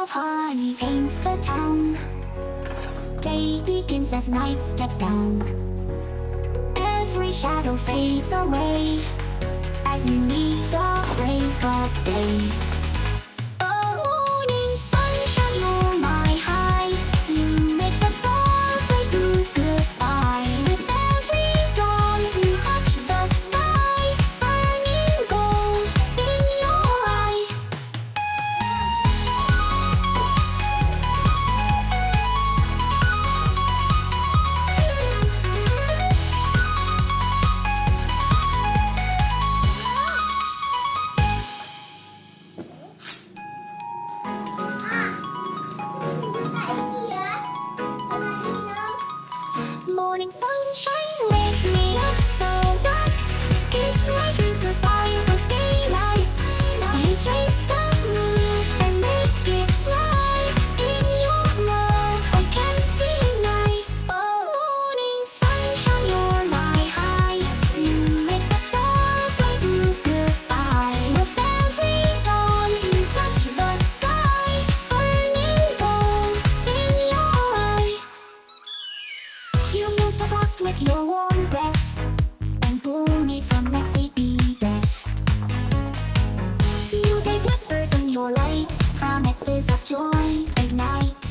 of honey paint the town. Day begins as night steps down. Every shadow fades away as you meet the break of day. Oh, morning sunshine, you're my high. You make the stars say goodbye. With every dawn, you touch the sky, burning gold in your eye. Morning sunshine, wake me up so bright. Kiss my dreams goodbye with daylight. You chase the moon and make it fly. In your love I can't deny. Oh, morning sunshine, you're my high. You make the stars say goodbye. With every dawn you touch the sky, burning gold in your eye. You melt the frost with your warm breath and pull me from that sleepy death. New day's whispers in your light, promises of joy ignite.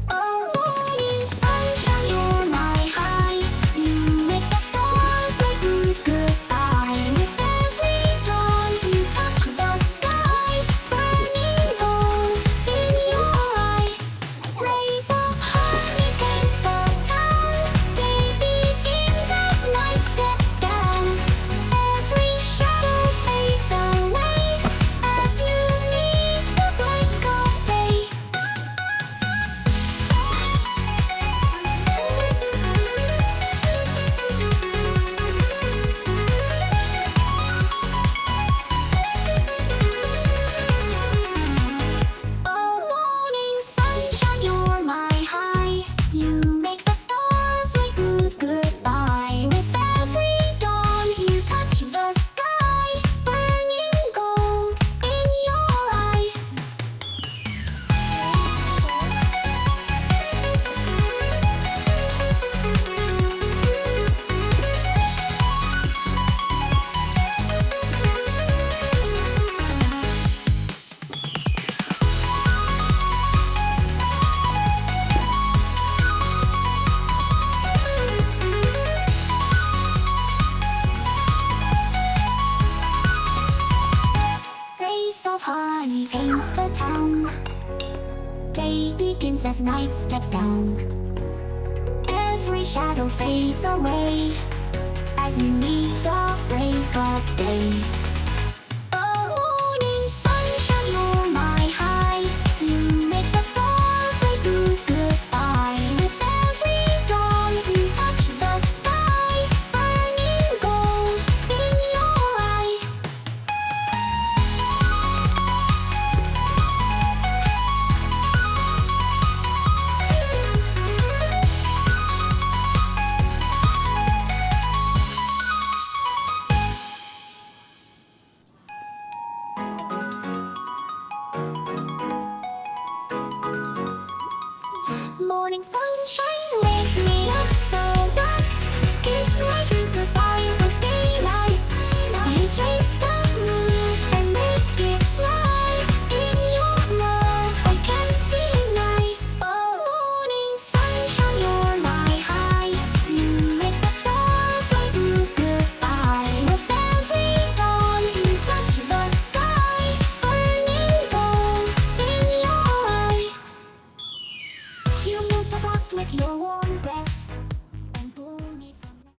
Oh, morning sunshine, you're my high. You make the stars say goodbye. With every dawn you touch the sky, burning gold in your eye. Rays of honey paint the town. Day begins as night steps down. Every shadow fades away as you meet the break of day. Oh, morning sunshine, you're my high. You make the stars say goodbye. With every dawn you touch the sky, burning gold in your eye. Rays of honey paint the town. Day begins as night steps down. Every shadow fades away as you meet the break of day. Oh, morning sunshine, you're my high. You make the stars say goodbye. With every dawn you touch the sky, burning gold in your eye. Morning sunshine,